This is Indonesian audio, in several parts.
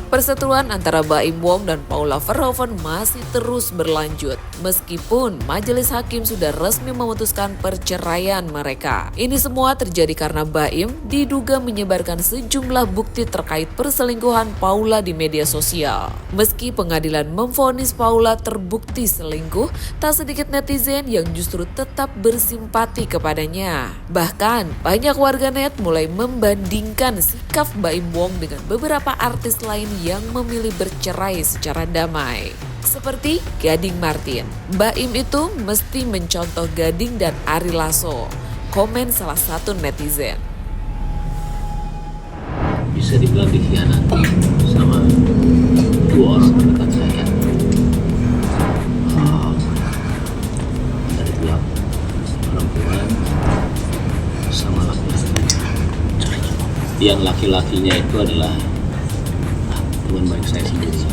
Perseteruan antara Baim Wong dan Paula Verhoeven masih terus berlanjut, meskipun majelis hakim sudah resmi memutuskan perceraian mereka. Ini semua terjadi karena Baim diduga menyebarkan sejumlah bukti terkait perselingkuhan Paula di media sosial. Meski pengadilan memvonis Paula terbukti selingkuh, tak sedikit netizen yang justru tetap bersimpati kepadanya. Bahkan, banyak warganet mulai membandingkan sikap Baim Wong dengan beberapa artis lain yang memilih bercerai secara damai. Seperti Gading Martin. Baim itu mesti mencontoh Gading dan Ari Lasso. Komen salah satu netizen. Bisa dibilang dikhianati sama dua orang terdekat saya. Dari pihak perempuan sama laki-laki. Yang laki-lakinya itu adalah teman baik saya sendiri.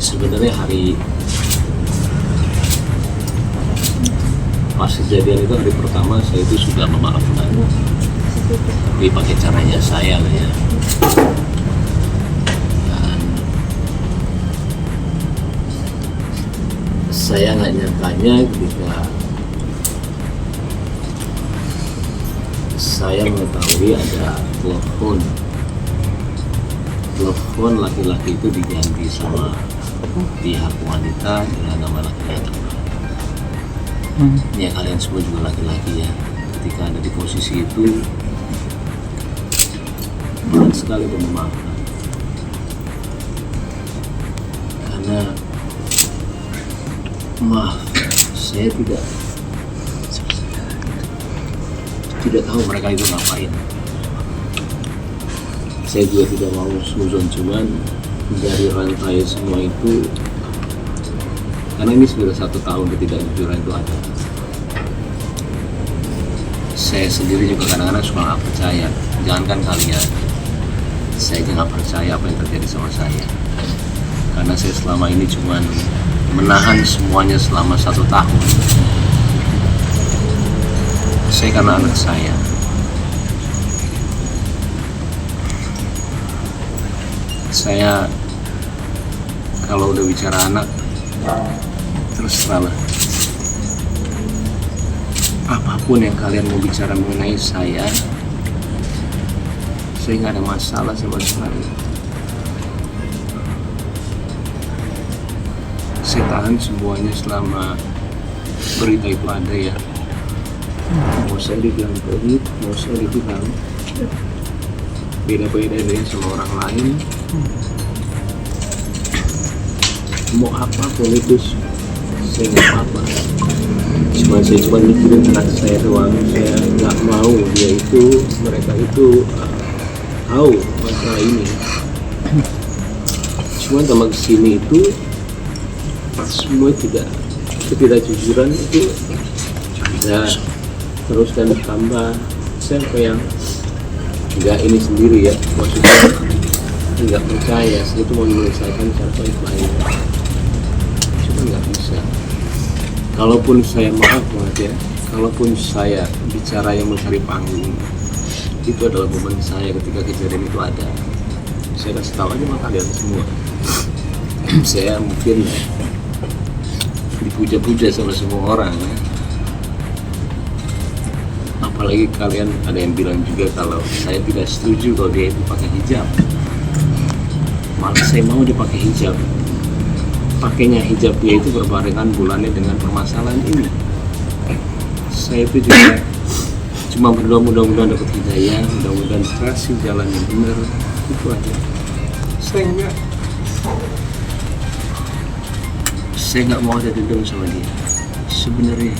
Sebenarnya pas kejadian itu hari pertama saya itu sudah memaafkan, tapi pakai caranya saya lah ya. Dan saya nggak nyangkanya ketika saya mengetahui ada telepon laki-laki itu diganti sama pihak wanita dengan nama laki-laki. Ya kalian semua juga laki-laki ya. Ketika ada di posisi itu berat sekali untuk memaafkan. Karena maaf, saya tidak tahu mereka itu ngapain. Saya juga tidak mau suzon, cuman dari rantai semua itu, karena ini sudah 1 tahun ketidakjujuran itu ada. Saya sendiri juga kadang-kadang suka nggak percaya. Jangankan kalian, saya juga nggak percaya apa yang terjadi sama saya. Karena saya selama ini cuman menahan semuanya selama 1 tahun. Saya karena anak saya. Saya kalau udah bicara anak, terus terang apapun yang kalian mau bicara mengenai saya nggak ada masalah sama sekali. Saya tahan semuanya selama berita itu ada ya. Mau saya dibilang pelit, mau saya dibilang beda-beda dengan sama orang lain, mau apapun itu saya nggak apa-apa. Saya cuma mikirin anak saya doang. Saya nggak mau mereka itu tahu masalah ini. Cuma tambah kesini itu semua ketidakjujuran itu bisa terus dan tambah. Saya yang nggak ini sendiri ya, maksudnya nggak percaya. Saya itu mau menyelesaikan secara baik-baik, cuma nggak bisa. Kalaupun saya maaf banget ya, kalaupun saya bicara yang mencari panggung, itu adalah beban saya ketika kejadian itu ada. Saya kasih tahu aja sama kalian semua. Saya mungkin dipuja-puja sama semua orang ya. Apalagi kalian ada yang bilang juga kalau saya tidak setuju kalau dia itu pakai hijab. Malah saya mau dipakai hijab. Pakainya hijabnya itu berbarengan bulannya dengan permasalahan ini. Saya itu juga cuma berdoa mudah-mudahan dapat hidayah, mudah-mudahan kasih jalan yang benar. Itu aja. Saya nggak mau ada dendam sama dia. Sebenarnya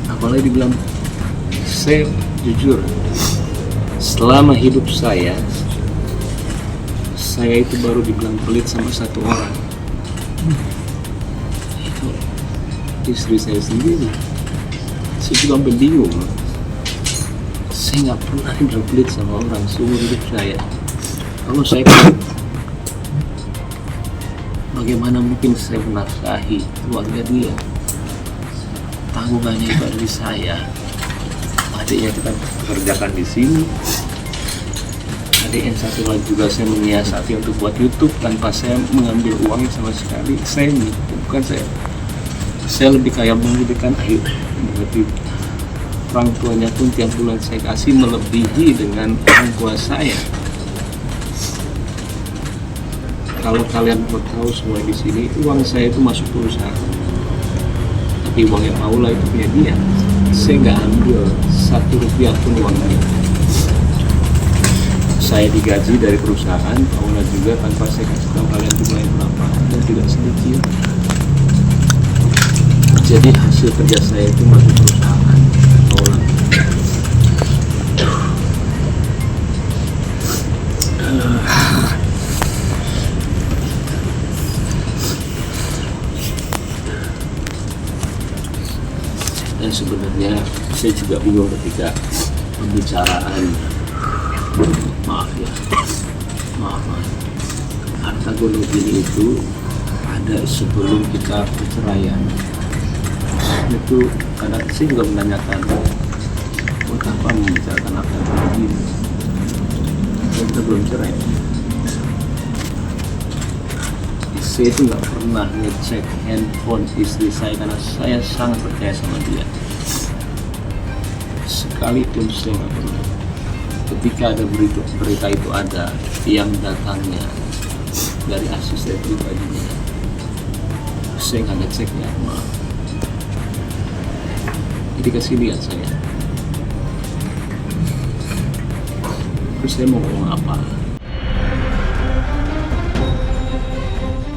apalagi dibilang, saya jujur selama hidup saya itu baru dibilang pelit sama 1 orang, itu istri saya sendiri. Saya juga sampai bingung. Saya nggak pernah dibilang pelit sama orang seumur hidup saya. Kalau saya bagaimana mungkin saya menafkahi keluarga dia? Tanggungannya itu ada di saya. Adiknya kita kerjakan di sini. Adik yang satu lagi juga saya menyiasati untuk buat YouTube tanpa saya mengambil uangnya sama sekali. Saya bukan saya lebih kayak memberikan ayo. Berarti orang tuanya pun tiap bulan saya kasih melebihi dengan orang tua saya. Kalau kalian mau tahu semua di sini, uang saya itu masuk perusahaan. Tapi uangnya Paula itu punya dia. Saya nggak ambil 1 rupiah pun uangnya. Saya digaji dari perusahaan, Paula juga tanpa saya kasih tahu kalian jumlahnya berapa, dan tidak sedikit. Jadi hasil kerja saya itu masuk perusahaan Paula. Dan sebenarnya saya juga bingung ketika pembicaraan maaf harta gono gini itu ada sebelum kita perceraian. Itu kadang saya juga menanyakan buat apa membicarakan harta gono gini, kita belum cerai. Saya itu nggak pernah ngecek handphone istri saya karena saya sangat percaya sama dia. Sekalipun saya nggak pernah. Ketika ada berita itu ada yang datangnya dari asisten pribadinya, saya nggak ngeceknya, maaf. Jadi kasih lihat saya. Terus saya mau ngomong apa?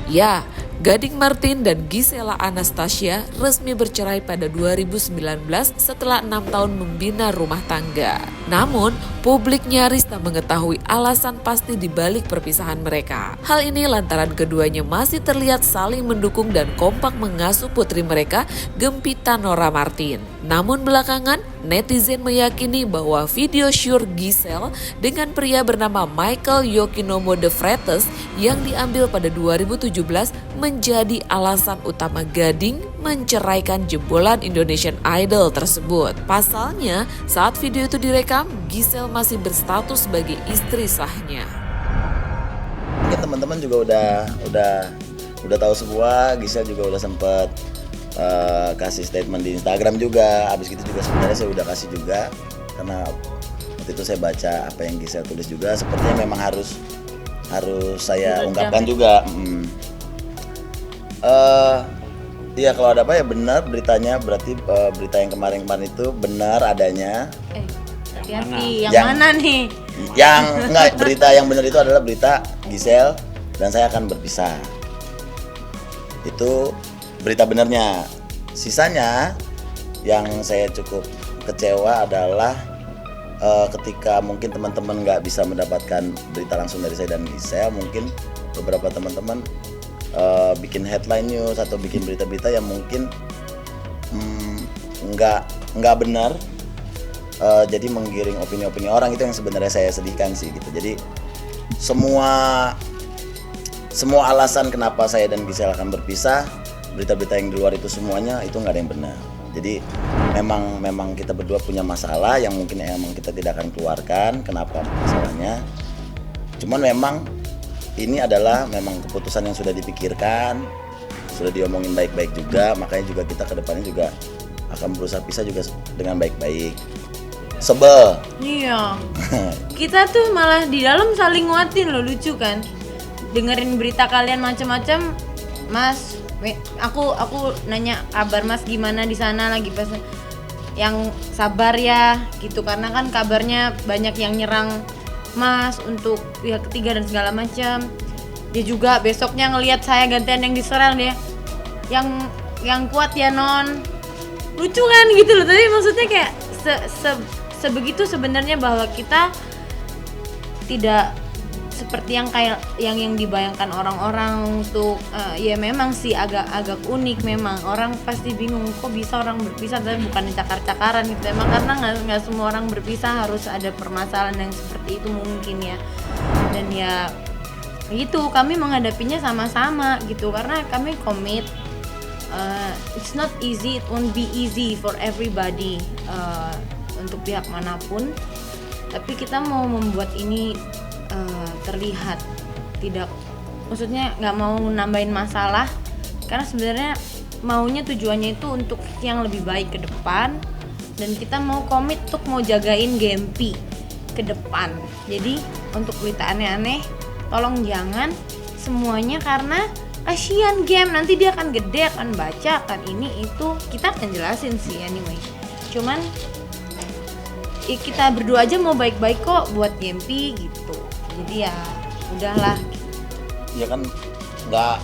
Ya, Gading Martin dan Gisela Anastasia resmi bercerai pada 2019 setelah 6 tahun membina rumah tangga. Namun, publik nyaris tak mengetahui alasan pasti di balik perpisahan mereka. Hal ini lantaran keduanya masih terlihat saling mendukung dan kompak mengasuh putri mereka, Gempita Nora Martin. Namun belakangan, netizen meyakini bahwa video syur Giselle dengan pria bernama Michael Yokinomo de Freitas yang diambil pada 2017 menjadi alasan utama Gading menceraikan jebolan Indonesian Idol tersebut. Pasalnya, saat video itu direkam, Giselle masih berstatus sebagai istri sahnya. Mungkin teman-teman juga udah tahu semua. Giselle juga udah sempet kasih statement di Instagram juga. Abis itu juga sebenarnya saya udah kasih juga, karena waktu itu saya baca apa yang Giselle tulis juga. Sepertinya memang harus saya ungkapkan juga. Iya, kalau ada apa ya benar beritanya, berarti berita yang kemarin itu benar adanya. Hati-hati, yang mana nih? Yang enggak, berita yang benar itu adalah berita Giselle dan saya akan berpisah. Itu berita benarnya. Sisanya yang saya cukup kecewa adalah ketika mungkin teman-teman nggak bisa mendapatkan berita langsung dari saya dan Giselle, mungkin beberapa teman-teman bikin headline news atau bikin berita-berita yang mungkin nggak benar, jadi menggiring opini-opini orang. Itu yang sebenarnya saya sedihkan sih gitu. Jadi semua alasan kenapa saya dan Giselle akan berpisah, berita-berita yang di luar itu semuanya itu nggak ada yang benar. Jadi memang kita berdua punya masalah yang mungkin emang kita tidak akan keluarkan kenapa masalahnya. Cuman memang ini adalah memang keputusan yang sudah dipikirkan, sudah diomongin baik-baik juga, makanya juga kita ke depannya juga akan berusaha pisah juga dengan baik-baik. Sebel. Iya. Kita tuh malah di dalam saling nguatin loh, lucu kan? Dengerin berita kalian macam-macam, Mas. Aku nanya kabar Mas gimana di sana lagi pas yang sabar ya gitu, karena kan kabarnya banyak yang nyerang Mas untuk pihak ketiga dan segala macam. Dia juga besoknya ngelihat saya gantian yang diserang, dia yang kuat ya non. Lucu kan gitu loh. Tapi maksudnya kayak sebegitu sebenarnya bahwa kita tidak seperti yang dibayangkan orang-orang untuk ya memang sih agak unik. Memang orang pasti bingung kok bisa orang berpisah, tapi bukan cakar-cakaran gitu. Emang karena nggak semua orang berpisah harus ada permasalahan yang seperti itu mungkin ya. Dan ya gitu, kami menghadapinya sama-sama gitu karena kami komit. It's not easy, it won't be easy for everybody, untuk pihak manapun, tapi kita mau membuat ini terlihat tidak, maksudnya nggak mau nambahin masalah karena sebenarnya maunya tujuannya itu untuk yang lebih baik ke depan, dan kita mau komit untuk mau jagain Gempi ke depan. Jadi untuk berita aneh-aneh tolong jangan semuanya, karena kasihan game, nanti dia akan gede, akan baca, akan ini itu, kita akan jelasin sih anyway. Cuman kita berdua aja mau baik-baik kok buat Gempi gitu. Jadi ya udahlah. Ya kan nggak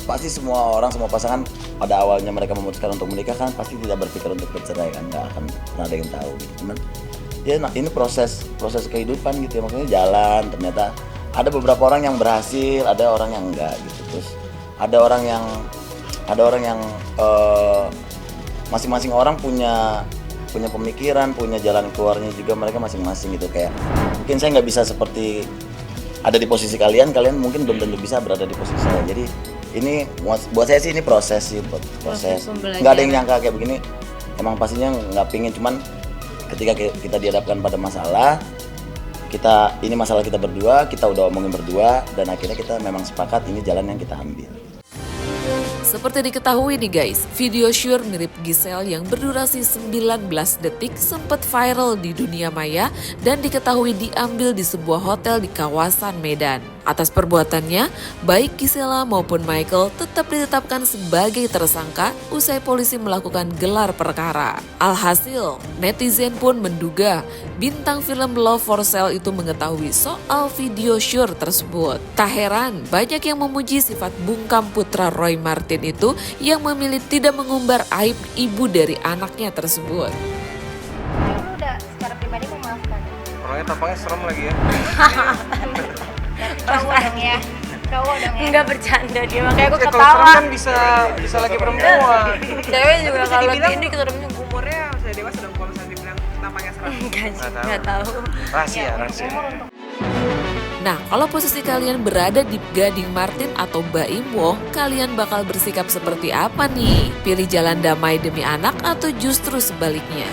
pasti semua orang, semua pasangan pada awalnya mereka memutuskan untuk menikah kan pasti tidak berpikir untuk bercerai kan, nggak akan pernah ada yang tahu gitu. Cuman ya ini proses kehidupan gitu ya, maksudnya jalan, ternyata ada beberapa orang yang berhasil, ada orang yang enggak gitu. Terus ada orang yang masing-masing orang punya pemikiran, punya jalan keluarnya juga mereka masing-masing gitu. Kayak mungkin saya nggak bisa seperti ada di posisi kalian mungkin belum tentu bisa berada di posisi saya. Jadi ini buat saya sih ini proses Proses nggak ada yang nyangka kayak begini, emang pastinya nggak pingin, cuman ketika kita dihadapkan pada masalah, ini masalah kita berdua, kita udah omongin berdua, dan akhirnya kita memang sepakat ini jalan yang kita ambil. Seperti diketahui nih guys, video Sure mirip Giselle yang berdurasi 19 detik sempat viral di dunia maya dan diketahui diambil di sebuah hotel di kawasan Medan. Atas perbuatannya, baik Gisela maupun Michael tetap ditetapkan sebagai tersangka usai polisi melakukan gelar perkara. Alhasil, netizen pun menduga bintang film Love for Sale itu mengetahui soal video Sure tersebut. Tak heran, banyak yang memuji sifat bungkam putra Roy Marten itu yang memilih tidak mengumbar aib ibu dari anaknya tersebut. Lu udah secara pribadi memaafkan? Orangnya tampaknya serem lagi ya. Cowok dong ya. Enggak bercanda dia, makanya aku Kalau serem ketawa. kan bisa lagi perempuan. Cewek juga Bisa kalau dibilang ini ketemunya umurnya sudah dewasa dong kalau misalnya dibilang tampaknya serem. enggak tahu. Rahasia. Nah, kalau posisi kalian berada di Gading Marten atau Baim Wong, kalian bakal bersikap seperti apa nih? Pilih jalan damai demi anak atau justru sebaliknya?